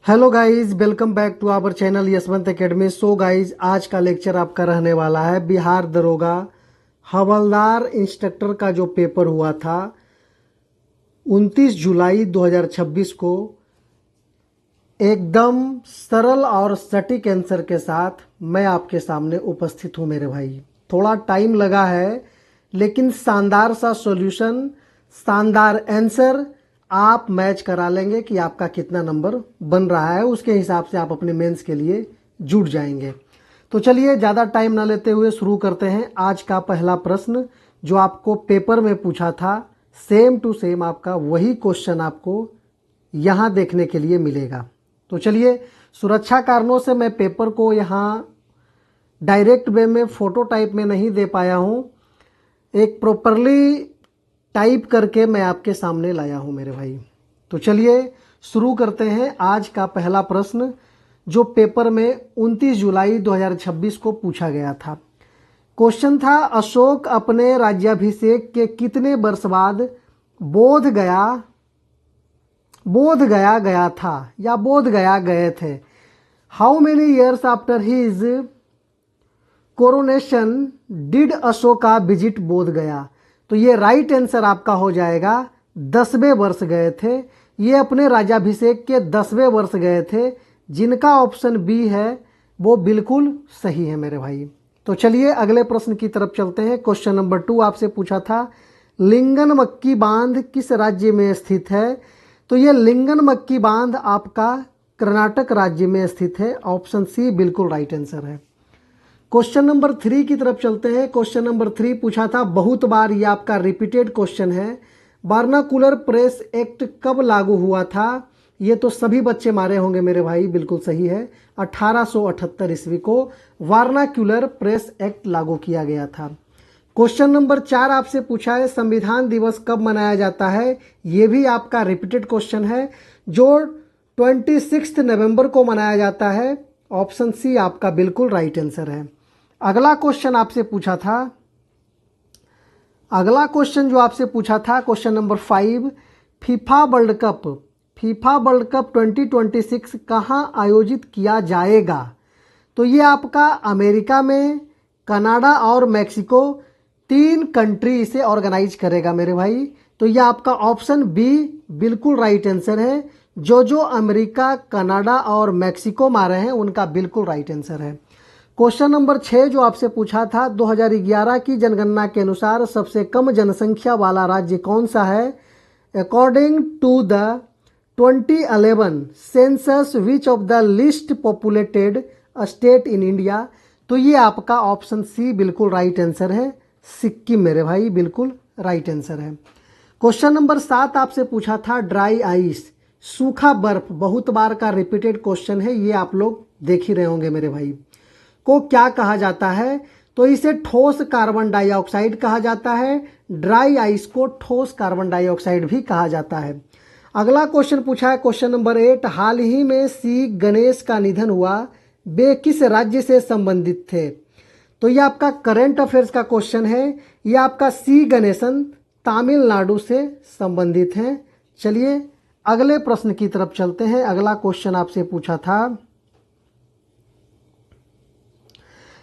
Hello guys, welcome back to our channel Yashwant academy. So guys, आज का lecture आपका रहने वाला है बिहार दरोगा हवलदार इंस्ट्रक्टर का जो पेपर हुआ था 29 जुलाई 2026 को। एकदम सरल और सटीक आंसर के साथ मैं आपके सामने उपस्थित हूं मेरे भाई। थोड़ा टाइम लगा है लेकिन शानदार सा सॉल्यूशन, शानदार आंसर आप मैच करा लेंगे कि आपका कितना नंबर बन रहा है। उसके हिसाब से आप अपने मेंस के लिए जुट जाएंगे। तो चलिए ज़्यादा टाइम ना लेते हुए शुरू करते हैं। आज का पहला प्रश्न जो आपको पेपर में पूछा था, सेम टू सेम आपका वही क्वेश्चन आपको यहाँ देखने के लिए मिलेगा। तो चलिए, सुरक्षा कारणों से मैं पेपर को यहाँ डायरेक्ट वे में फोटो टाइप में नहीं दे पाया हूँ। एक प्रॉपरली टाइप करके मैं आपके सामने लाया हूं मेरे भाई। तो चलिए शुरू करते हैं। आज का पहला प्रश्न जो पेपर में 29 जुलाई 2026 को पूछा गया था। क्वेश्चन था, अशोक अपने राज्याभिषेक के कितने वर्ष बाद बोध गया था या बोध गया गए थे। How many years after his coronation did Ashoka visit बोध गया। तो ये राइट आंसर आपका हो जाएगा 10वें वर्ष गए थे। ये अपने राज्याभिषेक के 10वें वर्ष गए थे। जिनका ऑप्शन बी है वो बिल्कुल सही है मेरे भाई। तो चलिए अगले प्रश्न की तरफ चलते हैं। क्वेश्चन नंबर 2 आपसे पूछा था, लिंगन मक्की बांध किस राज्य में स्थित है। तो ये लिंगन मक्की बांध आपका कर्नाटक राज्य में स्थित है। ऑप्शन सी बिल्कुल राइट आंसर है। क्वेश्चन नंबर 3 की तरफ चलते हैं। क्वेश्चन नंबर 3 पूछा था, बहुत बार ये आपका रिपीटेड क्वेश्चन है, वर्नाकुलर प्रेस एक्ट कब लागू हुआ था। ये तो सभी बच्चे मारे होंगे मेरे भाई, बिल्कुल सही है। 1878 ईस्वी को वर्नाकुलर प्रेस एक्ट लागू किया गया था। क्वेश्चन नंबर 4 आपसे पूछा है, संविधान दिवस कब मनाया जाता है। ये भी आपका रिपीटेड क्वेश्चन है, जो 26 नवंबर को मनाया जाता है। ऑप्शन सी आपका बिल्कुल राइट आंसर है। अगला क्वेश्चन आपसे पूछा था, अगला क्वेश्चन जो आपसे पूछा था question number 5, FIFA world cup 2026 कहाँ आयोजित किया जाएगा। तो ये आपका अमेरिका में, कनाडा और मैक्सिको 3 कंट्री इसे ऑर्गेनाइज करेगा मेरे भाई। तो ये आपका ऑप्शन बी बिल्कुल राइट आंसर है। जो अमेरिका, कनाडा और मैक्सिको मारे हैं उनका बिल्कुल राइट आंसर है। क्वेश्चन नंबर 6 जो आपसे पूछा था, 2011 की जनगणना के अनुसार सबसे कम जनसंख्या वाला राज्य कौन सा है। According to the 2011 census which of the list populated state in India. तो ये आपका ऑप्शन सी बिल्कुल राइट आंसर है, सिक्किम मेरे भाई, बिल्कुल राइट आंसर है। क्वेश्चन नंबर 7 आपसे पूछा था, ड्राई आइस सूखा बर्फ, बहुत बार का रिपीटेड क्वेश्चन है, ये आप लोग देख ही रहे होंगे मेरे भाई, को क्या कहा जाता है। तो इसे ठोस कार्बन डाइऑक्साइड कहा जाता है। ड्राई आइस को ठोस कार्बन डाइऑक्साइड भी कहा जाता है। अगला क्वेश्चन पूछा है क्वेश्चन नंबर 8, हाल ही में सी गणेश का निधन हुआ, वे किस राज्य से संबंधित थे। तो ये आपका करंट अफेयर्स का क्वेश्चन है। ये आपका सी गणेशन तमिलनाडु से संबंधित हैं। चलिए अगले प्रश्न की तरफ चलते हैं। अगला क्वेश्चन आपसे पूछा था,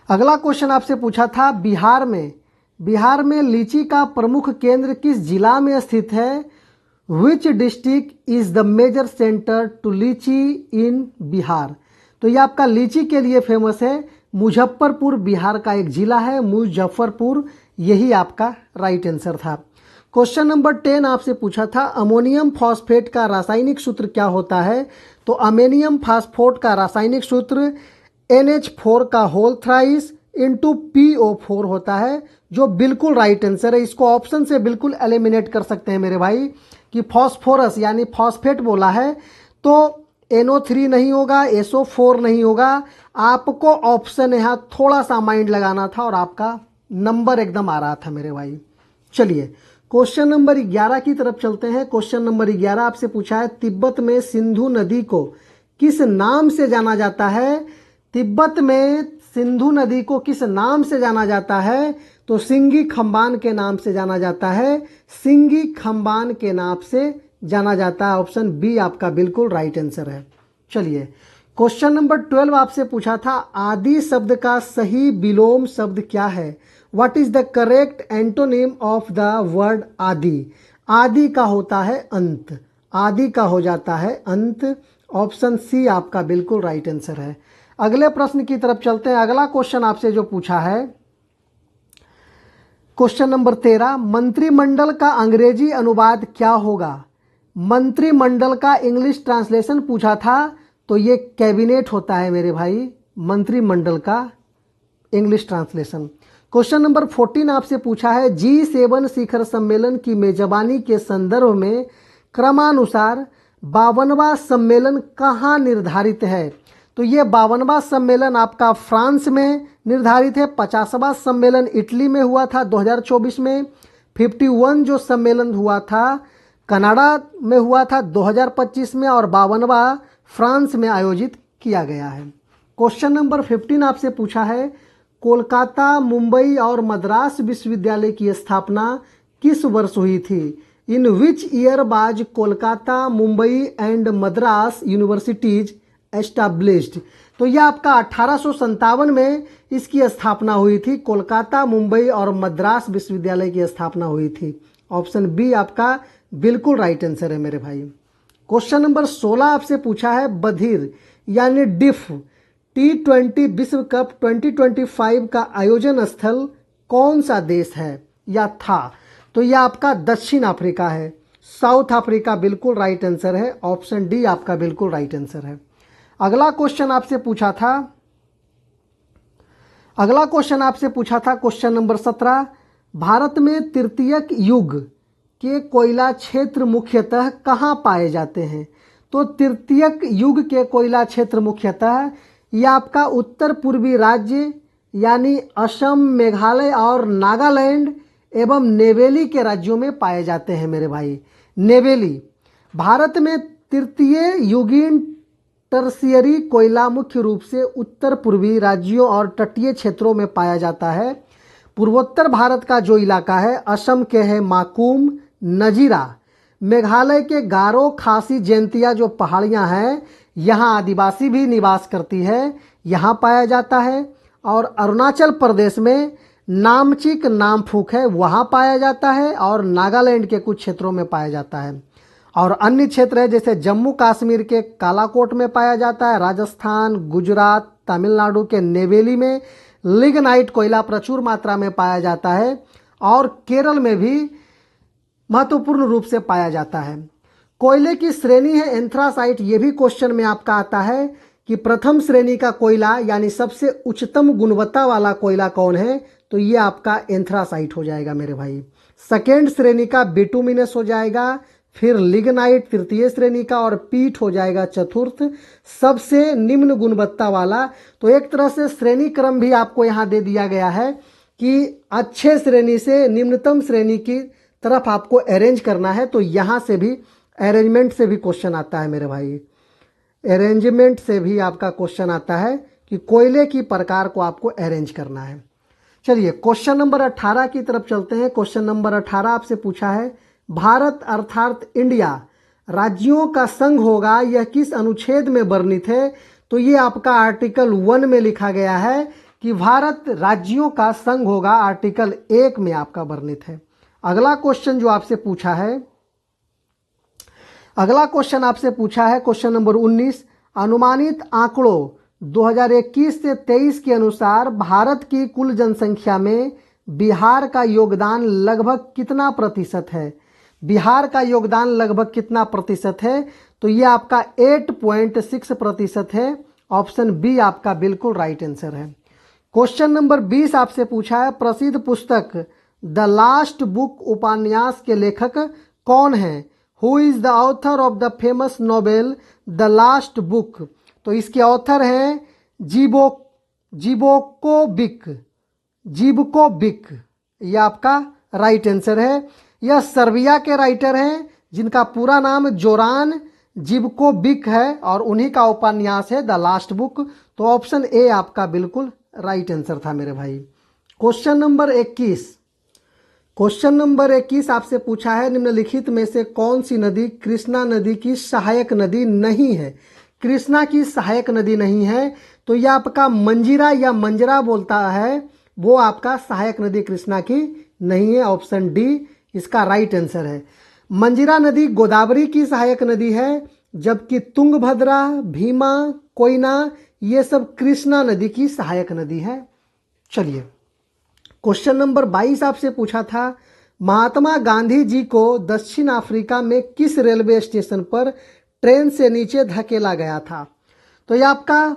अगला क्वेश्चन आपसे पूछा था, बिहार में लीची का प्रमुख केंद्र किस जिला में स्थित है। Which district is the major centre to litchi in Bihar. तो ये आपका लीची के लिए फेमस है। मुजफ्फरपुर बिहार का एक जिला है, मुजफ्फरपुर, यही आपका राइट आंसर था। क्वेश्चन नंबर 10 आपसे पूछा था, अमोनियम फॉस्फेट का रासायनिक सूत्र क्या होता है। तो अमोनियम फॉस्फेट का रासायनिक सूत्र NH4 का होल थ्राइस इंटू PO4 होता है, जो बिल्कुल राइट आंसर है। इसको ऑप्शन से बिल्कुल एलिमिनेट कर सकते हैं मेरे भाई, कि फॉस्फोरस यानी फॉस्फेट बोला है तो NO3 नहीं होगा, SO4 नहीं होगा। आपको ऑप्शन यहाँ थोड़ा सा माइंड लगाना था और आपका नंबर एकदम आ रहा था मेरे भाई। चलिए क्वेश्चन नंबर 11 की तरफ चलते हैं। क्वेश्चन नंबर 11 आपसे पूछा है, तिब्बत में सिंधु नदी को किस नाम से जाना जाता है। तिब्बत में सिंधु नदी को किस नाम से जाना जाता है। तो सिंगी खम्बान के नाम से जाना जाता है, सिंगी खम्बान के नाम से जाना जाता है। ऑप्शन बी आपका बिल्कुल राइट आंसर है। चलिए क्वेश्चन नंबर 12 आपसे पूछा था, आदि शब्द का सही विलोम शब्द क्या है? What is the correct antonym of the word आदि? आदि का होता है अंत, आदि का हो जाता है अंत। ऑप्शन सी आपका बिल्कुल राइट आंसर है। अगले प्रश्न की तरफ चलते हैं। अगला क्वेश्चन आपसे जो पूछा है, क्वेश्चन नंबर 13, मंत्रिमंडल का अंग्रेजी अनुवाद क्या होगा? मंत्रिमंडल का इंग्लिश ट्रांसलेशन पूछा था, तो ये कैबिनेट होता है मेरे भाई, मंत्रिमंडल का इंग्लिश ट्रांसलेशन। क्वेश्चन नंबर 14 आपसे पूछा है, G7 शिखर सम्मेलन की मेजबानी के संदर्भ में क्रमानुसार 52वां सम्मेलन कहाँ निर्धारित है? तो ये 52वां सम्मेलन आपका फ्रांस में निर्धारित है। 50वां सम्मेलन इटली में हुआ था 2024 में। 51 जो सम्मेलन हुआ था कनाडा में हुआ था 2025 में, और 52वां फ्रांस में आयोजित किया गया है। क्वेश्चन नंबर 15 आपसे पूछा है, कोलकाता, मुंबई और मद्रास विश्वविद्यालय की स्थापना किस वर्ष हुई थी? In which year was Kolkata, Mumbai and Madras universities established? तो यह आपका 1857 में इसकी स्थापना हुई थी। कोलकाता, मुंबई और मद्रास विश्वविद्यालय की स्थापना हुई थी। ऑप्शन बी आपका बिल्कुल राइट आंसर है मेरे भाई। क्वेश्चन नंबर 16 आपसे पूछा है, बधिर यानी डिफ T20 विश्व कप 2025 का आयोजन स्थल कौन सा देश है या था? तो यह आपका दक्षिण अफ्रीका है, साउथ अफ्रीका बिल्कुल राइट आंसर है। ऑप्शन डी आपका बिल्कुल राइट आंसर है। अगला क्वेश्चन आपसे पूछा था, क्वेश्चन नंबर 17, भारत में तृतीयक युग के कोयला क्षेत्र मुख्यतः कहाँ पाए जाते हैं? तो तृतीयक युग के कोयला क्षेत्र मुख्यतः ये आपका उत्तर पूर्वी राज्य यानी असम, मेघालय और नागालैंड एवं नेवेली के राज्यों में पाए जाते हैं मेरे भाई। नेवेली। भारत में तृतीय युगीन टर्शियरी कोयला मुख्य रूप से उत्तर पूर्वी राज्यों और तटीय क्षेत्रों में पाया जाता है। पूर्वोत्तर भारत का जो इलाका है, असम के है माकूम, नजीरा, मेघालय के गारो, खासी, जैंतिया जो पहाड़ियां हैं, यहाँ आदिवासी भी निवास करती है, यहाँ पाया जाता है। और अरुणाचल प्रदेश में नामचिक, नामफुक है, वहाँ पाया जाता है। और नागालैंड के कुछ क्षेत्रों में पाया जाता है। और अन्य क्षेत्र है जैसे जम्मू कश्मीर के कालाकोट में पाया जाता है, राजस्थान, गुजरात, तमिलनाडु के नेवेली में लिग्नाइट कोयला प्रचुर मात्रा में पाया जाता है। और केरल में भी महत्वपूर्ण रूप से पाया जाता है। कोयले की श्रेणी है एंथ्रासाइट। ये भी क्वेश्चन में आपका आता है कि प्रथम श्रेणी का कोयला यानी सबसे उच्चतम गुणवत्ता वाला कोयला कौन है? तो ये आपका एंथ्रासाइट हो जाएगा मेरे भाई। सेकेंड श्रेणी का बिटुमिनस हो जाएगा, फिर लिग्नाइट तृतीय श्रेणी का, और पीट हो जाएगा चतुर्थ सबसे निम्न गुणवत्ता वाला। तो एक तरह से श्रेणी क्रम भी आपको यहाँ दे दिया गया है कि अच्छे श्रेणी से निम्नतम श्रेणी की तरफ आपको अरेंज करना है। तो यहाँ से भी अरेंजमेंट से भी क्वेश्चन आता है मेरे भाई, अरेंजमेंट से भी आपका क्वेश्चन आता है कि कोयले की प्रकार को आपको अरेंज करना है। चलिए क्वेश्चन नंबर 18 की तरफ चलते हैं। क्वेश्चन नंबर 18 आपसे पूछा है, भारत अर्थात इंडिया राज्यों का संघ होगा, यह किस अनुच्छेद में वर्णित है? तो ये आपका आर्टिकल 1 में लिखा गया है कि भारत राज्यों का संघ होगा, आर्टिकल 1 में आपका वर्णित है। अगला क्वेश्चन जो आपसे पूछा है, क्वेश्चन नंबर 19, अनुमानित आंकड़ों 2021 से 23 के अनुसार भारत की कुल जनसंख्या में बिहार का योगदान लगभग कितना प्रतिशत है? बिहार का योगदान लगभग कितना प्रतिशत है? तो ये आपका 8.6% है। ऑप्शन बी आपका बिल्कुल राइट आंसर है। क्वेश्चन नंबर 20 आपसे पूछा है, प्रसिद्ध पुस्तक द लास्ट बुक उपन्यास के लेखक कौन है? Who is the author of the famous novel the last book? तो इसके ऑथर हैं जिबकोविक। यह आपका राइट आंसर है। यह सर्बिया के राइटर हैं जिनका पूरा नाम जोरान जिबकोविक है और उन्हीं का उपन्यास है द लास्ट बुक। तो ऑप्शन ए आपका बिल्कुल राइट आंसर था मेरे भाई। क्वेश्चन नंबर 21 आपसे पूछा है, निम्नलिखित में से कौन सी नदी कृष्णा नदी की सहायक नदी नहीं है? कृष्णा की सहायक नदी नहीं है, तो यह आपका मंजीरा या मंजरा बोलता है, वो आपका सहायक नदी कृष्णा की नहीं है। ऑप्शन डी इसका राइट आंसर है। मंजीरा नदी गोदावरी की सहायक नदी है, जबकि तुंगभद्रा, भीमा, कोयना ये सब कृष्णा नदी की सहायक नदी है। चलिए, क्वेश्चन नंबर 22 आपसे पूछा था, महात्मा गांधी जी को दक्षिण अफ्रीका में किस रेलवे स्टेशन पर ट्रेन से नीचे धकेला गया था? तो ये आपका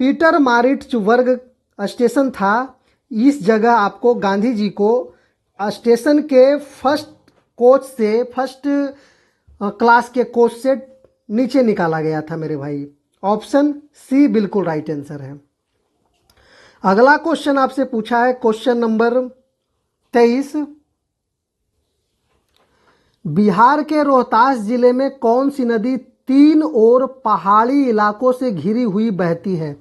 पीटर मारिट्जबर्ग स्टेशन था। इस जगह आपको गांधी जी को स्टेशन के फर्स्ट क्लास के कोच से नीचे निकाला गया था मेरे भाई। ऑप्शन सी बिल्कुल राइट आंसर है। अगला क्वेश्चन आपसे पूछा है, क्वेश्चन नंबर 23, बिहार के रोहतास जिले में कौन सी नदी तीन ओर पहाड़ी इलाकों से घिरी हुई बहती है?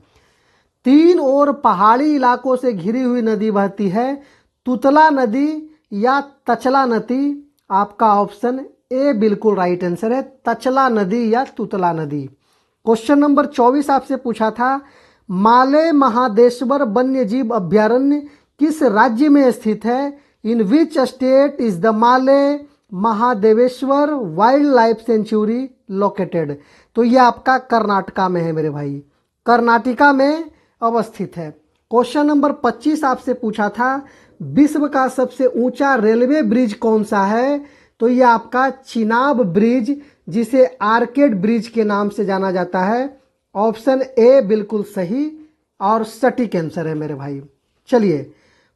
तीन ओर पहाड़ी इलाकों से घिरी हुई नदी बहती है, तुतला नदी या तचला नदी? आपका ऑप्शन ए बिल्कुल राइट आंसर है, तचला नदी या तुतला नदी। क्वेश्चन नंबर 24 आपसे पूछा था, माले महादेश्वर वन्यजीव अभ्यारण्य किस राज्य में स्थित है? In which state is the Male Mahadeveshwara wildlife sanctuary located? तो ये आपका कर्नाटका में है मेरे भाई, कर्नाटका में अवस्थित है। क्वेश्चन नंबर 25 आपसे पूछा था, विश्व का सबसे ऊंचा रेलवे ब्रिज कौन सा है? तो ये आपका चिनाब ब्रिज, जिसे आर्केड ब्रिज के नाम से जाना जाता है। ऑप्शन ए बिल्कुल सही और सटीक आंसर है मेरे भाई। चलिए,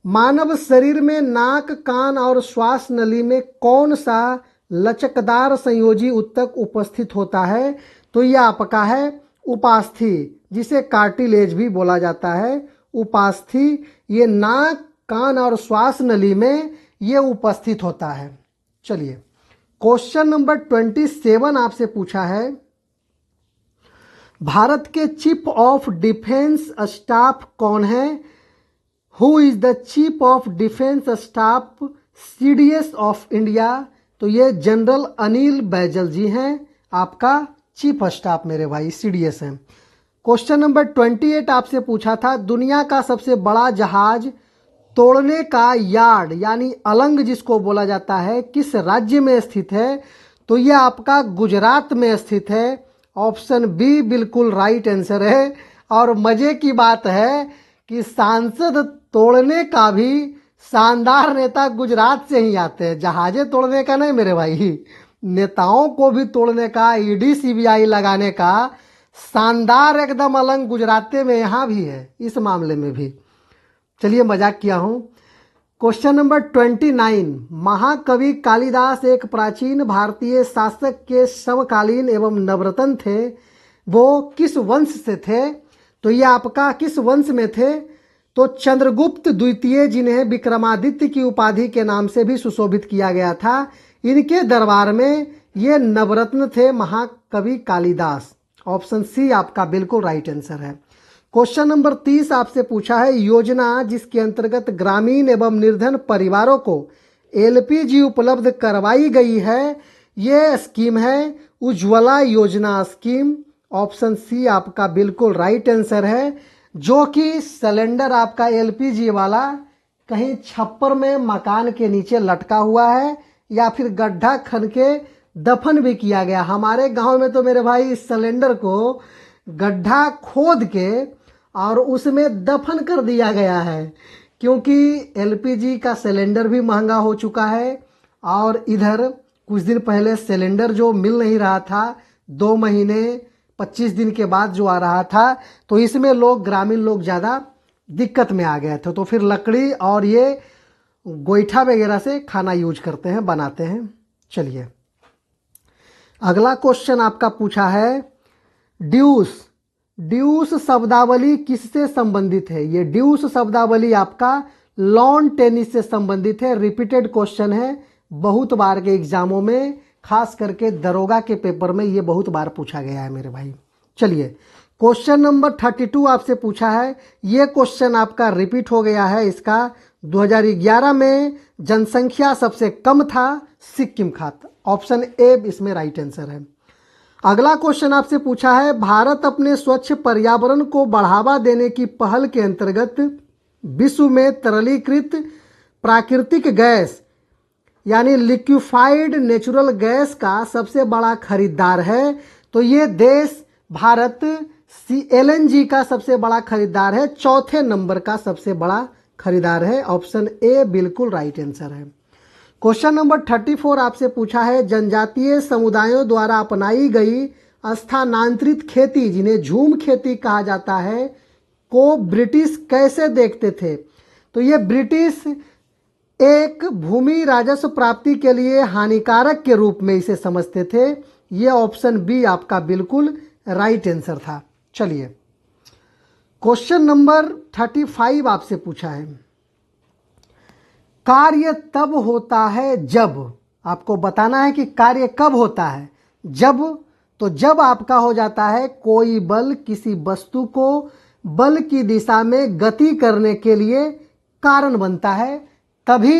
मानव शरीर में नाक, कान और श्वास नली में कौन सा लचकदार संयोजी ऊतक उपस्थित होता है? तो यह आपका है उपास्थि, जिसे कार्टिलेज भी बोला जाता है। उपास्थि ये नाक, कान और श्वास नली में ये उपस्थित होता है। चलिए, क्वेश्चन नंबर 27 आपसे पूछा है, भारत के चीफ ऑफ डिफेंस स्टाफ कौन है? Who is the chief of defence staff CDS of India? तो ये जनरल अनिल बैजल जी हैं, आपका चीफ स्टाफ मेरे भाई सीडीएस हैं। क्वेश्चन नंबर 28 आपसे पूछा था, दुनिया का सबसे बड़ा जहाज तोड़ने का यार्ड यानी अलंग जिसको बोला जाता है, किस राज्य में स्थित है? तो यह आपका गुजरात में स्थित है। ऑप्शन बी बिल्कुल राइट आंसर है। और मजे की बात है कि सांसद तोड़ने का भी शानदार नेता गुजरात से ही आते हैं, जहाजे तोड़ने का नहीं मेरे भाई, नेताओं को भी तोड़ने का, ईडी सीबीआई लगाने का शानदार एकदम अलंग गुजरात में यहाँ भी है, इस मामले में भी। चलिए, मजाक किया हूँ। क्वेश्चन नंबर 29, महाकवि कालिदास एक प्राचीन भारतीय शासक के समकालीन एवं नवरत्न थे, वो किस वंश से थे? तो ये आपका किस वंश में थे? तो चंद्रगुप्त द्वितीय, जिन्हें विक्रमादित्य की उपाधि के नाम से भी सुशोभित किया गया था, इनके दरबार में ये नवरत्न थे महाकवि कालिदास। ऑप्शन सी आपका बिल्कुल राइट आंसर है। क्वेश्चन नंबर 30 आपसे पूछा है, योजना जिसके अंतर्गत ग्रामीण एवं निर्धन परिवारों को एलपीजी उपलब्ध करवाई गई है, ये स्कीम है उज्ज्वला योजना स्कीम। ऑप्शन सी आपका बिल्कुल राइट आंसर है, जो कि सिलेंडर आपका एलपीजी वाला कहीं छप्पर में मकान के नीचे लटका हुआ है या फिर गड्ढा खन के दफन भी किया गया। हमारे गांव में तो मेरे भाई इस सिलेंडर को गड्ढा खोद के और उसमें दफन कर दिया गया है, क्योंकि एलपीजी का सिलेंडर भी महंगा हो चुका है और इधर कुछ दिन पहले सिलेंडर जो मिल नहीं रहा था, 2 महीने 25 दिन के बाद जो आ रहा था, तो इसमें लोग ग्रामीण लोग ज़्यादा दिक्कत में आ गए थे। तो फिर लकड़ी और ये गोईठा वगैरह से खाना यूज करते हैं, बनाते हैं। चलिए, अगला क्वेश्चन आपका पूछा है, ड्यूस शब्दावली किससे संबंधित है? ये ड्यूस शब्दावली आपका लॉन टेनिस से संबंधित है। रिपीटेड क्वेश्चन है, बहुत बार के एग्जामों में, खास करके दरोगा के पेपर में ये बहुत बार पूछा गया है मेरे भाई। चलिए, क्वेश्चन नंबर 32 आपसे पूछा है, ये क्वेश्चन आपका रिपीट हो गया है। इसका 2011 में जनसंख्या सबसे कम था सिक्किम था। ऑप्शन ए इसमें राइट आंसर है। अगला क्वेश्चन आपसे पूछा है, भारत अपने स्वच्छ पर्यावरण को बढ़ावा देने की पहल के अंतर्गत विश्व में तरलीकृत प्राकृतिक गैस यानी लिक्विफाइड नेचुरल गैस का सबसे बड़ा खरीदार है। तो ये देश भारत LNG का सबसे बड़ा खरीदार है, चौथे नंबर का सबसे बड़ा खरीदार है। ऑप्शन ए बिल्कुल राइट आंसर है। क्वेश्चन नंबर 34 आपसे पूछा है, जनजातीय समुदायों द्वारा अपनाई गई स्थानांतरित खेती जिन्हें झूम खेती कहा जाता है को ब्रिटिश कैसे देखते थे? तो ये ब्रिटिश एक भूमि राजस्व प्राप्ति के लिए हानिकारक के रूप में इसे समझते थे। ये ऑप्शन बी आपका बिल्कुल राइट आंसर था। चलिए क्वेश्चन नंबर 35 आपसे पूछा है, कार्य तब होता है जब, आपको बताना है कि कार्य कब होता है। जब, तो जब आपका हो जाता है कोई बल किसी वस्तु को बल की दिशा में गति करने के लिए कारण बनता है, तभी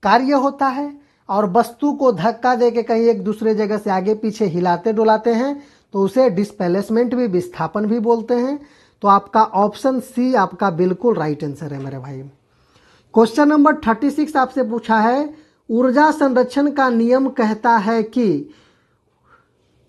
कार्य होता है। और वस्तु को धक्का दे के कहीं एक दूसरे जगह से आगे पीछे हिलाते डुलाते हैं तो उसे डिस्प्लेसमेंट भी, विस्थापन भी बोलते हैं। तो आपका ऑप्शन सी आपका बिल्कुल राइट आंसर है मेरे भाई। क्वेश्चन नंबर 36 आपसे पूछा है, ऊर्जा संरक्षण का नियम कहता है कि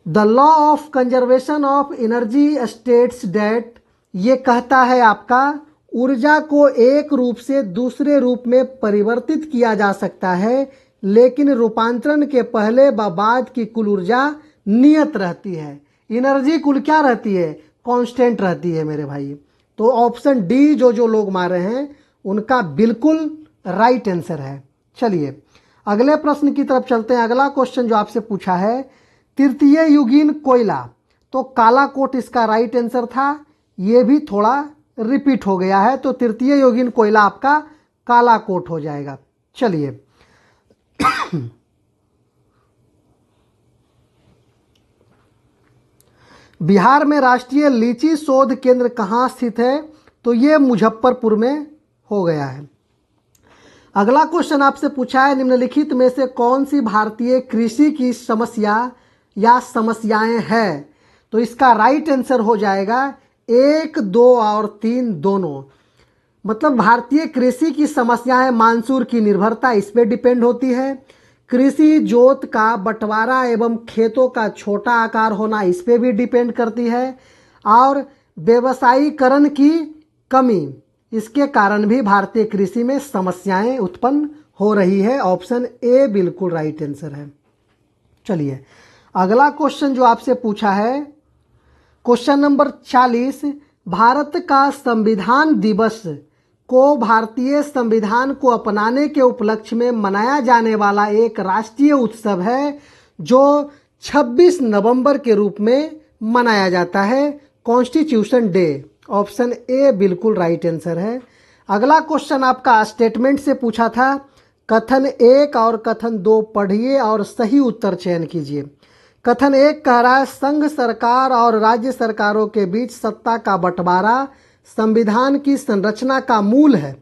the law of conservation of energy states that, ये कहता है आपका ऊर्जा को एक रूप से दूसरे रूप में परिवर्तित किया जा सकता है, लेकिन रूपांतरण के पहले व बाद की कुल ऊर्जा नियत रहती है। एनर्जी कुल क्या रहती है? कांस्टेंट रहती है मेरे भाई। तो ऑप्शन डी जो लोग मार रहे हैं उनका बिल्कुल राइट आंसर है। चलिए अगले प्रश्न की तरफ चलते हैं। अगला क्वेश्चन जो आपसे पूछा है, तृतीय युगीन कोयला, तो काला कोट इसका राइट आंसर था। ये भी थोड़ा रिपीट हो गया है, तो तृतीय युगीन कोयला आपका काला कोट हो जाएगा। चलिए बिहार में राष्ट्रीय लीची शोध केंद्र कहाँ स्थित है? तो ये मुजफ्फरपुर में हो गया है। अगला क्वेश्चन आपसे पूछा है, निम्नलिखित में से कौन सी भारतीय कृषि की समस्या या समस्याएं हैं? तो इसका राइट आंसर हो जाएगा 1, 2 और 3 दोनों। मतलब भारतीय कृषि की समस्या है मानसून की निर्भरता, इस पे डिपेंड होती है। कृषि जोत का बंटवारा एवं खेतों का छोटा आकार होना, इस पे भी डिपेंड करती है। और व्यवसायीकरण की कमी, इसके कारण भी भारतीय कृषि में समस्याएं उत्पन्न हो रही है। ऑप्शन ए बिल्कुल राइट आंसर है। चलिए अगला क्वेश्चन जो आपसे पूछा है, क्वेश्चन नंबर 40, भारत का संविधान दिवस को भारतीय संविधान को अपनाने के उपलक्ष्य में मनाया जाने वाला एक राष्ट्रीय उत्सव है जो 26 नवंबर के रूप में मनाया जाता है, कॉन्स्टिट्यूशन डे। ऑप्शन ए बिल्कुल राइट आंसर है। अगला क्वेश्चन आपका स्टेटमेंट से पूछा था, कथन 1 और कथन 2 पढ़िए और सही उत्तर चयन कीजिए। कथन 1 कह रहा है, संघ सरकार और राज्य सरकारों के बीच सत्ता का बंटवारा संविधान की संरचना का मूल है।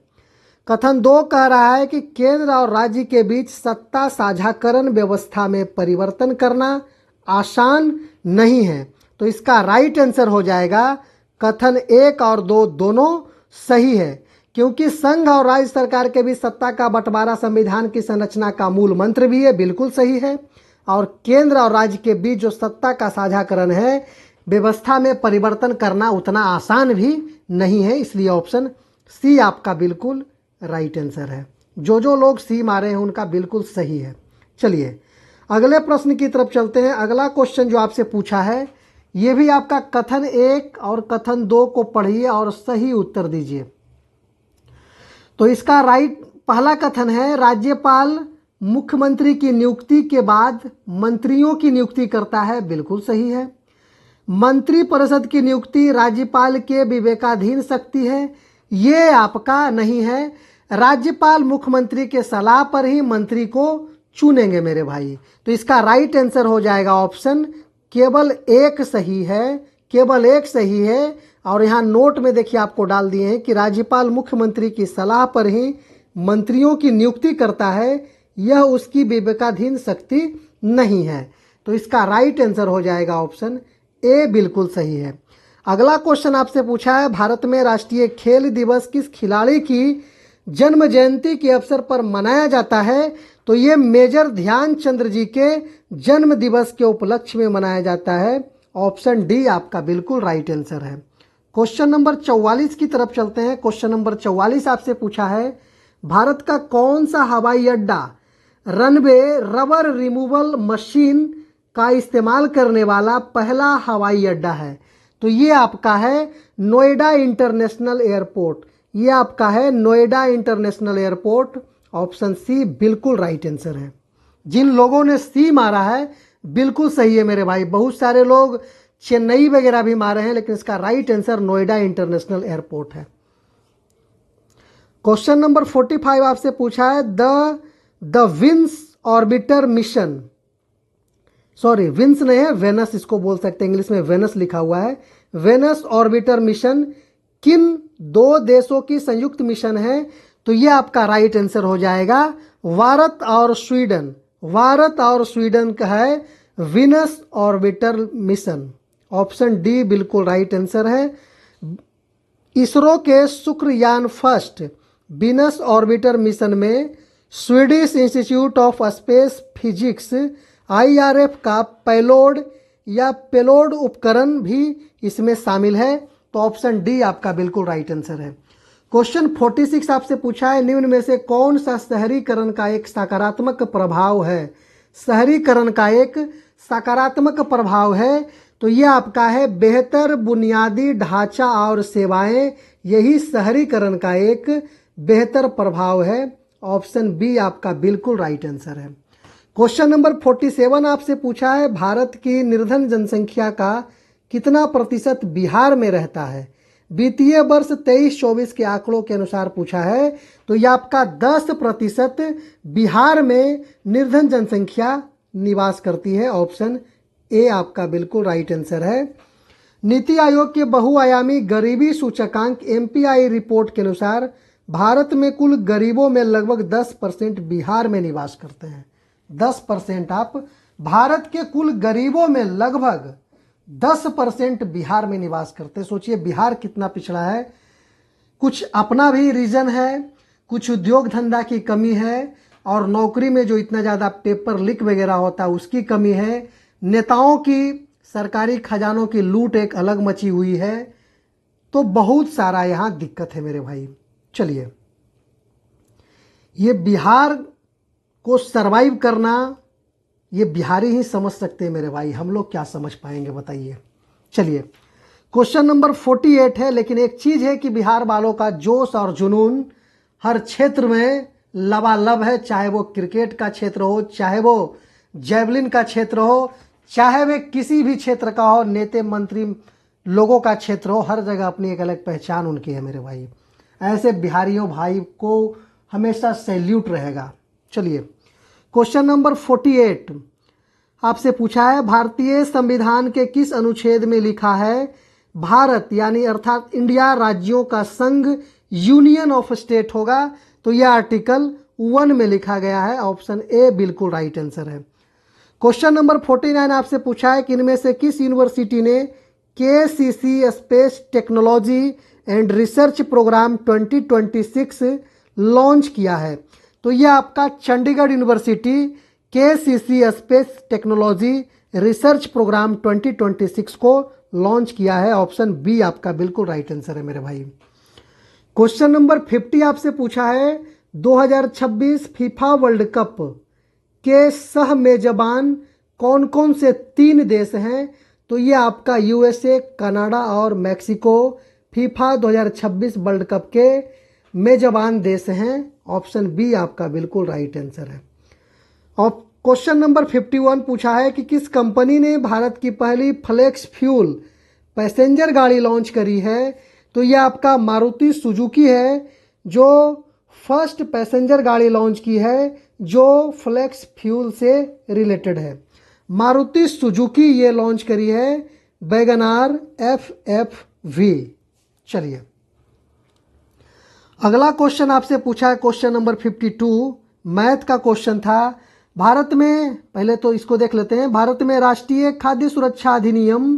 कथन 2 कह रहा है कि केंद्र और राज्य के बीच सत्ता साझाकरण व्यवस्था में परिवर्तन करना आसान नहीं है। तो इसका राइट आंसर हो जाएगा कथन 1 और 2 दोनों सही है, क्योंकि संघ और राज्य सरकार के बीच सत्ता का बंटवारा संविधान की संरचना का मूल मंत्र भी है, बिल्कुल सही है। और केंद्र और राज्य के बीच जो सत्ता का साझाकरण है, व्यवस्था में परिवर्तन करना उतना आसान भी नहीं है, इसलिए ऑप्शन सी आपका बिल्कुल राइट आंसर है। जो लोग सी मारे हैं उनका बिल्कुल सही है। चलिए अगले प्रश्न की तरफ चलते हैं। अगला क्वेश्चन जो आपसे पूछा है, ये भी आपका कथन 1 और कथन 2 को पढ़िए और सही उत्तर दीजिए। तो इसका राइट, पहला कथन है, राज्यपाल मुख्यमंत्री की नियुक्ति के बाद मंत्रियों की नियुक्ति करता है, बिल्कुल सही है। मंत्री परिषद की नियुक्ति राज्यपाल के विवेकाधीन शक्ति है, ये आपका नहीं है। राज्यपाल मुख्यमंत्री के सलाह पर ही मंत्री को चुनेंगे मेरे भाई। तो इसका राइट आंसर हो जाएगा ऑप्शन केवल 1 सही है, केवल 1 सही है। और यहाँ नोट में देखिए आपको डाल दिए हैं कि राज्यपाल मुख्यमंत्री की सलाह पर ही मंत्रियों की नियुक्ति करता है, यह उसकी विवेकाधीन शक्ति नहीं है। तो इसका राइट आंसर हो जाएगा ऑप्शन ए बिल्कुल सही है। अगला क्वेश्चन आपसे पूछा है, भारत में राष्ट्रीय खेल दिवस किस खिलाड़ी की जन्म जयंती के अवसर पर मनाया जाता है? तो ये मेजर ध्यानचंद जी के जन्म दिवस के उपलक्ष्य में मनाया जाता है। ऑप्शन डी आपका बिल्कुल राइट आंसर है। क्वेश्चन नंबर 44 की तरफ चलते हैं। क्वेश्चन नंबर 44 आपसे पूछा है, भारत का कौन सा हवाई अड्डा रनवे रबर रिमूवल मशीन का इस्तेमाल करने वाला पहला हवाई अड्डा है? तो ये आपका है नोएडा इंटरनेशनल एयरपोर्ट। ये आपका है Noida international airport. Option C बिल्कुल राइट आंसर है। जिन लोगों ने सी मारा है बिल्कुल सही है मेरे भाई। बहुत सारे लोग चेन्नई वगैरह भी मारे हैं, लेकिन इसका right answer Noida international airport है। क्वेश्चन नंबर 45 आपसे पूछा है, the Vince orbiter mission, sorry Vince नहीं है, वेनस इसको बोल सकते हैं, इंग्लिश में वेनस लिखा हुआ है। वेनस ऑर्बिटर मिशन किन दो देशों की संयुक्त मिशन है? तो ये आपका राइट आंसर हो जाएगा भारत और स्वीडन। भारत और स्वीडन का है Venus orbiter mission. Option D बिल्कुल राइट आंसर है। इसरो के Shukrayaan first Venus orbiter mission में Swedish Institute of Space Physics IRF का पेलोड या पेलोड उपकरण भी इसमें शामिल है। तो ऑप्शन डी आपका बिल्कुल राइट आंसर है। क्वेश्चन 46 आपसे पूछा है, निम्न में से कौन सा शहरीकरण का एक सकारात्मक प्रभाव है? शहरीकरण का एक सकारात्मक प्रभाव है तो ये आपका है बेहतर बुनियादी ढांचा और सेवाएं। यही शहरीकरण का एक बेहतर प्रभाव है। ऑप्शन बी आपका बिल्कुल राइट आंसर है। क्वेश्चन नंबर 47 आपसे पूछा है, भारत की निर्धन जनसंख्या का कितना प्रतिशत बिहार में रहता है? वित्तीय वर्ष 23-24 के आंकड़ों के अनुसार पूछा है। तो यह आपका 10% बिहार में निर्धन जनसंख्या निवास करती है। ऑप्शन ए आपका बिल्कुल राइट आंसर है। नीति आयोग के बहुआयामी गरीबी सूचकांक MPI रिपोर्ट के अनुसार भारत में कुल गरीबों में लगभग 10% बिहार में निवास करते हैं। 10% आप भारत के कुल गरीबों में लगभग 10% बिहार में निवास करते हैं। सोचिए बिहार कितना पिछड़ा है। कुछ अपना भी रीजन है, कुछ उद्योग धंधा की कमी है, और नौकरी में जो इतना ज़्यादा पेपर लीक वगैरह होता है उसकी कमी है। नेताओं की सरकारी खजानों की लूट एक अलग मची हुई है। तो बहुत सारा यहाँ दिक्कत है मेरे भाई। चलिए, ये बिहार को सरवाइव करना ये बिहारी ही समझ सकते हैं मेरे भाई, हम लोग क्या समझ पाएंगे बताइए। चलिए, क्वेश्चन नंबर 48 है, लेकिन एक चीज़ है कि बिहार वालों का जोश और जुनून हर क्षेत्र में लबालब है। चाहे वो क्रिकेट का क्षेत्र हो, चाहे वो जैवलिन का क्षेत्र हो, चाहे वे किसी भी क्षेत्र का हो, नेता मंत्री लोगों का क्षेत्र हो, हर जगह अपनी एक अलग पहचान उनकी है मेरे भाई। ऐसे बिहारियों भाई को हमेशा सैल्यूट रहेगा। चलिए, क्वेश्चन नंबर 48 आपसे पूछा है, भारतीय संविधान के किस अनुच्छेद में लिखा है भारत यानी अर्थात इंडिया राज्यों का संघ यूनियन ऑफ स्टेट होगा? तो यह आर्टिकल 1 में लिखा गया है। ऑप्शन ए बिल्कुल राइट आंसर है। क्वेश्चन नंबर 49 आपसे पूछा है कि इनमें से किस यूनिवर्सिटी ने KCC space technology and research program 2026 launch किया है? तो यह आपका Chandigarh university KCC space technology research program 2026 को लॉन्च किया है। ऑप्शन बी आपका बिल्कुल राइट आंसर है मेरे भाई। क्वेश्चन नंबर 50 आपसे पूछा है, 2026 फीफा वर्ल्ड कप के सह मेजबान कौन कौन से 3 देश हैं? तो ये आपका USA, कनाडा और मैक्सिको फीफा 2026 वर्ल्ड कप के मेजबान देश हैं। ऑप्शन बी आपका बिल्कुल राइट आंसर है। और क्वेश्चन नंबर 51 पूछा है कि किस कंपनी ने भारत की पहली फ्लेक्स फ्यूल पैसेंजर गाड़ी लॉन्च करी है? तो यह आपका मारुति सुजुकी है जो फर्स्ट पैसेंजर गाड़ी लॉन्च की है जो फ्लेक्स फ्यूल से रिलेटेड है। मारुति सुजुकी ये लॉन्च करी है वैगनार FFV। चलिए, अगला क्वेश्चन आपसे पूछा है क्वेश्चन नंबर 52 मैथ का क्वेश्चन था। भारत में, पहले तो इसको देख लेते हैं, भारत में राष्ट्रीय खाद्य सुरक्षा अधिनियम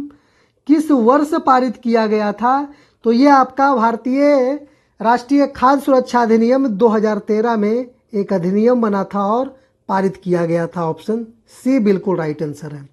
किस वर्ष पारित किया गया था? तो ये आपका भारतीय राष्ट्रीय खाद्य सुरक्षा अधिनियम 2013 में एक अधिनियम बना था और पारित किया गया था। ऑप्शन सी बिल्कुल राइट आंसर है।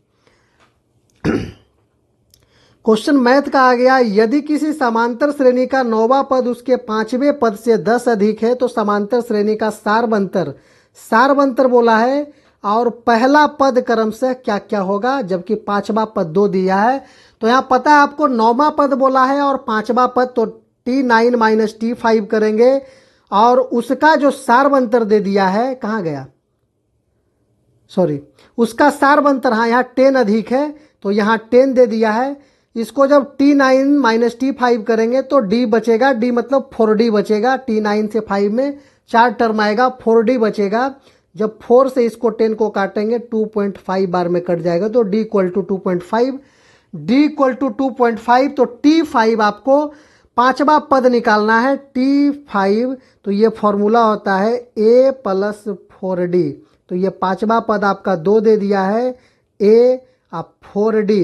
क्वेश्चन मैथ का आ गया, यदि किसी समांतर श्रेणी का 9वां पद उसके 5वें पद से 10 अधिक है तो समांतर श्रेणी का सारवंतर बोला है, और पहला पद क्रमशः क्या क्या होगा, जबकि 5वां पद 2 दिया है। तो यहाँ पता है आपको 9वां पद बोला है और 5वां पद, तो T9 माइनस T5 करेंगे और उसका जो सारवंतर दे दिया है, कहाँ गया, सॉरी, उसका सारवंतर, हाँ यहाँ 10 अधिक है तो यहाँ 10 दे दिया है। इसको जब T9 माइनस T5 करेंगे तो D बचेगा, D मतलब 4D बचेगा। T9 से 5 में 4 टर्म आएगा, 4D बचेगा। जब 4 से इसको 10 को काटेंगे 2.5 बार में कट जाएगा, तो D equal to 2.5, D equal to 2.5। तो T5 आपको 5वां पद निकालना है, T5, तो ये फॉर्मूला होता है A प्लस 4D। तो ये 5वां पद आपका 2 दे दिया है, A आप 4D,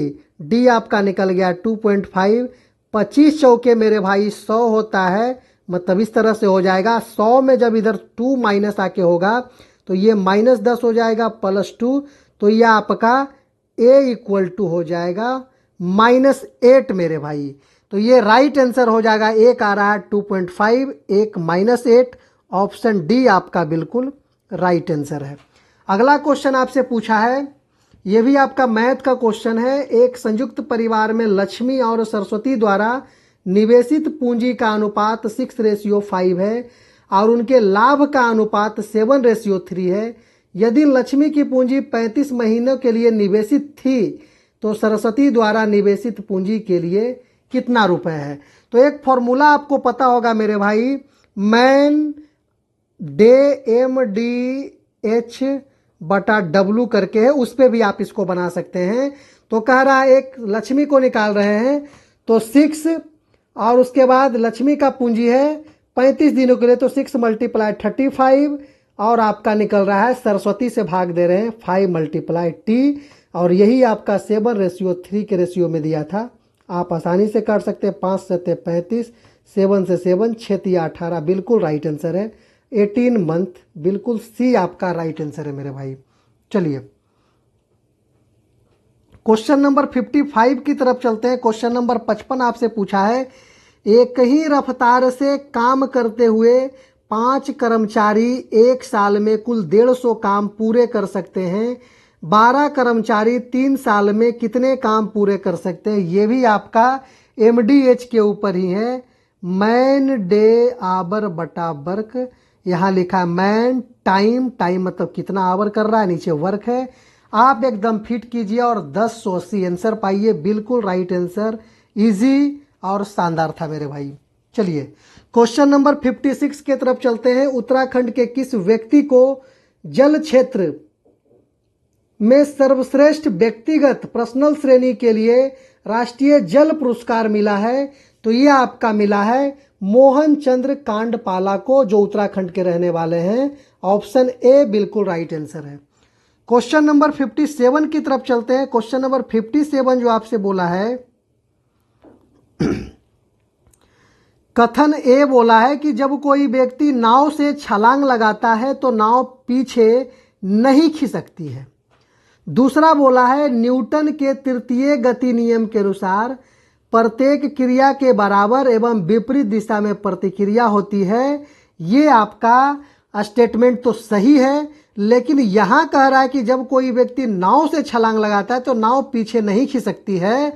D आपका निकल गया 2.5। 25 चौके मेरे भाई 100 होता है, मतलब इस तरह से हो जाएगा। 100 में जब इधर 2 माइनस आके होगा तो ये -10 हो जाएगा +2, तो ये आपका A इक्वल टू हो जाएगा -8 मेरे भाई। तो ये राइट आंसर हो जाएगा, एक आ रहा है 2.5, एक -8। ऑप्शन डी आपका बिल्कुल राइट आंसर है। अगला क्वेश्चन आपसे पूछा है, ये भी आपका मैथ का क्वेश्चन है। एक संयुक्त परिवार में लक्ष्मी और सरस्वती द्वारा निवेशित पूंजी का अनुपात 6:5 है और उनके लाभ का अनुपात 7:3 है। यदि लक्ष्मी की पूंजी 35 महीनों के लिए निवेशित थी तो सरस्वती द्वारा निवेशित पूंजी के लिए कितना रुपए है? तो एक फॉर्मूला आपको पता होगा मेरे भाई, मैन डे MDH बटा W करके है, उस पर भी आप इसको बना सकते हैं। तो कह रहा है एक लक्ष्मी को निकाल रहे हैं, तो 6 और उसके बाद लक्ष्मी का पूंजी है 35 दिनों के लिए, तो 6 × 35 और आपका निकल रहा है, सरस्वती से भाग दे रहे हैं 5 × T, और यही आपका 7:3 के रेशियो में दिया था। आप आसानी से कर सकते हैं, 5 × 7 = 35, 7 से 7, 6 × 18, बिल्कुल राइट आंसर है। 18 मंथ, बिल्कुल सी आपका राइट आंसर है मेरे भाई। चलिए क्वेश्चन नंबर 55 की तरफ चलते हैं। क्वेश्चन नंबर 55 आपसे पूछा है, एक ही रफ्तार से काम करते हुए 5 कर्मचारी एक साल में कुल 150 काम पूरे कर सकते हैं। 12 कर्मचारी 3 साल में कितने काम पूरे कर सकते हैं? ये भी आपका MDH के ऊपर ही है, मैन डे आवर बटा वर्क। यहाँ लिखा है मैन टाइम, टाइम मतलब कितना आवर कर रहा है, नीचे वर्क है। आप एकदम फिट कीजिए और 1080 आंसर पाइए, बिल्कुल राइट आंसर। इजी और शानदार था मेरे भाई। चलिए क्वेश्चन नंबर 56 के तरफ चलते हैं। उत्तराखंड के किस व्यक्ति को जल क्षेत्र में सर्वश्रेष्ठ व्यक्तिगत पर्सनल श्रेणी के लिए राष्ट्रीय जल पुरस्कार मिला है? तो ये आपका मिला है मोहन चंद्र कांडपाला को, जो उत्तराखंड के रहने वाले हैं। ऑप्शन ए बिल्कुल राइट आंसर है। क्वेश्चन नंबर 57 की तरफ चलते हैं। क्वेश्चन नंबर 57 जो आपसे बोला है, कथन ए बोला है कि जब कोई व्यक्ति नाव से छलांग लगाता है तो नाव पीछे नहीं खिसकती है। दूसरा बोला है न्यूटन के तृतीय गति नियम के अनुसार प्रत्येक क्रिया के बराबर एवं विपरीत दिशा में प्रतिक्रिया होती है। ये आपका स्टेटमेंट तो सही है, लेकिन यहाँ कह रहा है कि जब कोई व्यक्ति नाव से छलांग लगाता है तो नाव पीछे नहीं खिसकती है।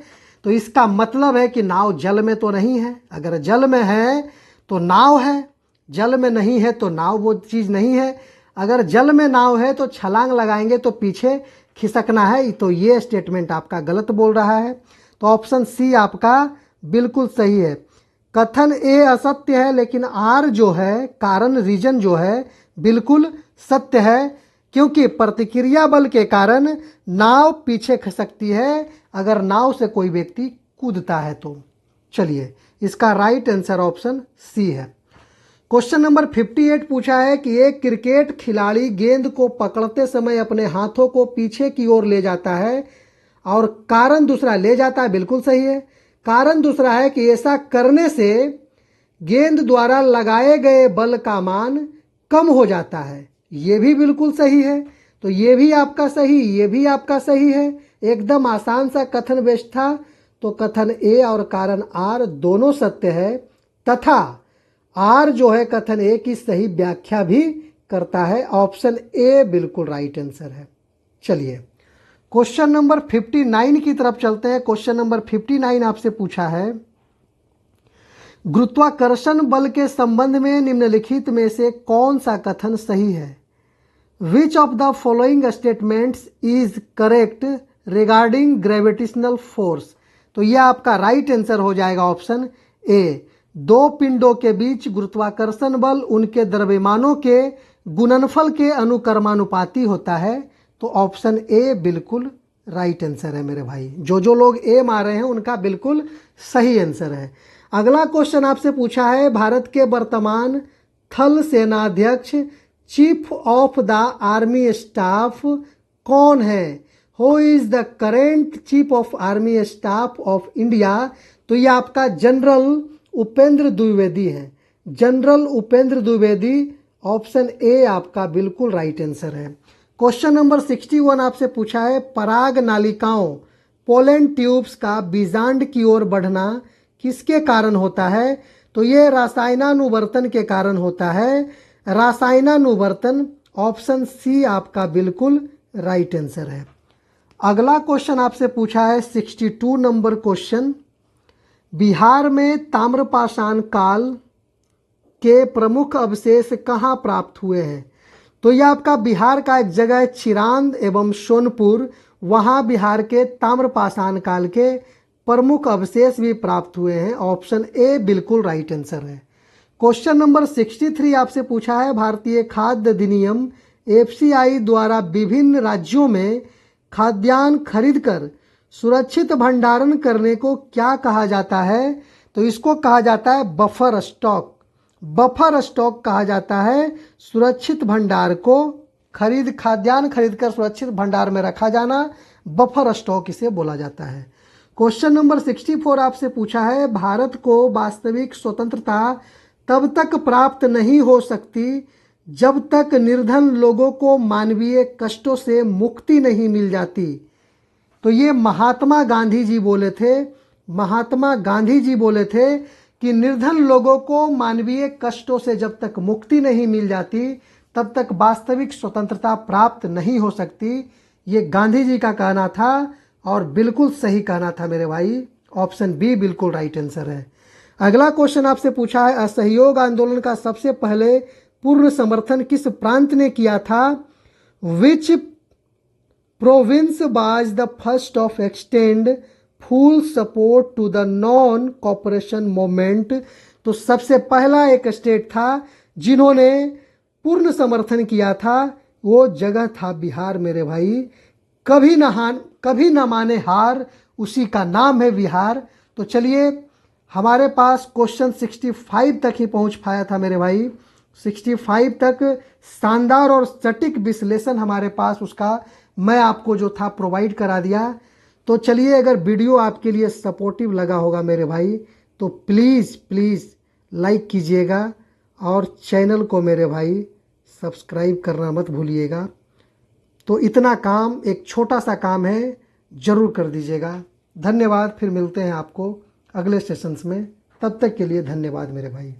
तो इसका मतलब है कि नाव जल में तो नहीं है। अगर जल में है तो नाव है, जल में नहीं है तो नाव वो चीज़ नहीं है। अगर जल में नाव है तो छलांग लगाएंगे तो पीछे खिसकना है। तो ये स्टेटमेंट आपका गलत बोल रहा है। तो ऑप्शन सी आपका बिल्कुल सही है। कथन ए असत्य है, लेकिन आर जो है, कारण रीजन जो है, बिल्कुल सत्य है, क्योंकि प्रतिक्रिया बल के कारण नाव पीछे खिसकती है अगर नाव से कोई व्यक्ति कूदता है तो। चलिए इसका राइट आंसर ऑप्शन सी है। क्वेश्चन नंबर 58 पूछा है कि एक क्रिकेट खिलाड़ी गेंद को पकड़ते समय अपने हाथों को पीछे की ओर ले जाता है और कारण दूसरा ले जाता है, बिल्कुल सही है। कारण दूसरा है कि ऐसा करने से गेंद द्वारा लगाए गए बल का मान कम हो जाता है, ये भी बिल्कुल सही है। तो ये भी आपका सही, ये भी आपका सही है। एकदम आसान सा कथन बेस्ट था। तो कथन ए और कारण आर दोनों सत्य है तथा आर जो है कथन ए की सही व्याख्या भी करता है। ऑप्शन ए बिल्कुल राइट आंसर है। चलिए क्वेश्चन नंबर 59 की तरफ चलते हैं। क्वेश्चन नंबर 59 आपसे पूछा है, गुरुत्वाकर्षण बल के संबंध में निम्नलिखित में से कौन सा कथन सही है? विच of the following statements is correct regarding gravitational force? तो यह आपका राइट आंसर हो जाएगा ऑप्शन ए। दो पिंडों के बीच गुरुत्वाकर्षण बल उनके द्रव्यमानों के गुणनफल के अनुक्रमानुपाती होता है। तो ऑप्शन ए बिल्कुल राइट आंसर है मेरे भाई। जो लोग ए मार रहे हैं उनका बिल्कुल सही आंसर है। अगला क्वेश्चन आपसे पूछा है, भारत के वर्तमान थल सेनाध्यक्ष chief of the army staff कौन है? Who is the current chief of army staff of India? तो ये आपका जनरल उपेंद्र द्विवेदी है। General Upendra Dwivedi, option A आपका बिल्कुल राइट आंसर है। क्वेश्चन नंबर 61 आपसे पूछा है, पराग नालिकाओं पोलन ट्यूब्स का बीजांड की ओर बढ़ना किसके कारण होता है? तो ये रासायनानुवर्तन के कारण होता है। रासायनानुवर्तन, ऑप्शन सी आपका बिल्कुल राइट आंसर है। अगला क्वेश्चन आपसे पूछा है 62 नंबर क्वेश्चन, बिहार में ताम्रपाषाण काल के प्रमुख अवशेष कहाँ प्राप्त हुए हैं? तो यह आपका बिहार का एक जगह है चिरांद एवं सोनपुर, वहाँ बिहार के ताम्रपाषाण काल के प्रमुख अवशेष भी प्राप्त हुए हैं। ऑप्शन ए बिल्कुल राइट आंसर है। क्वेश्चन नंबर 63 आपसे पूछा है, भारतीय खाद्य अधिनियम एफसीआई द्वारा विभिन्न राज्यों में खाद्यान्न खरीदकर सुरक्षित भंडारण करने को क्या कहा जाता है? तो इसको कहा जाता है बफर स्टॉक। बफर स्टॉक कहा जाता है सुरक्षित भंडार को खाद्यान्न खरीदकर सुरक्षित भंडार में रखा जाना, बफर स्टॉक इसे बोला जाता है। क्वेश्चन नंबर 64 आपसे पूछा है, भारत को वास्तविक स्वतंत्रता तब तक प्राप्त नहीं हो सकती जब तक निर्धन लोगों को मानवीय कष्टों से मुक्ति नहीं मिल जाती। तो ये महात्मा गांधी जी बोले थे। महात्मा गांधी जी बोले थे कि निर्धन लोगों को मानवीय कष्टों से जब तक मुक्ति नहीं मिल जाती तब तक वास्तविक स्वतंत्रता प्राप्त नहीं हो सकती। ये गांधी जी का कहना था और बिल्कुल सही कहना था मेरे भाई। ऑप्शन बी बिल्कुल राइट आंसर है। अगला क्वेश्चन आपसे पूछा है, असहयोग आंदोलन का सबसे पहले पूर्ण समर्थन किस प्रांत ने किया था? Which province was the first of extend full support to the non cooperation movement? तो सबसे पहला एक स्टेट था जिन्होंने पूर्ण समर्थन किया था, वो जगह था बिहार मेरे भाई। कभी न माने हार, उसी का नाम है बिहार। तो चलिए, हमारे पास क्वेश्चन 65 तक ही पहुंच पाया था मेरे भाई। 65 तक शानदार और सटीक विश्लेषण हमारे पास उसका मैं आपको जो था प्रोवाइड करा दिया। तो चलिए, अगर वीडियो आपके लिए सपोर्टिव लगा होगा मेरे भाई तो प्लीज़ लाइक कीजिएगा और चैनल को मेरे भाई सब्सक्राइब करना मत भूलिएगा। तो इतना काम, एक छोटा सा काम है, ज़रूर कर दीजिएगा। धन्यवाद। फिर मिलते हैं आपको अगले सेशंस में। तब तक के लिए धन्यवाद मेरे भाई।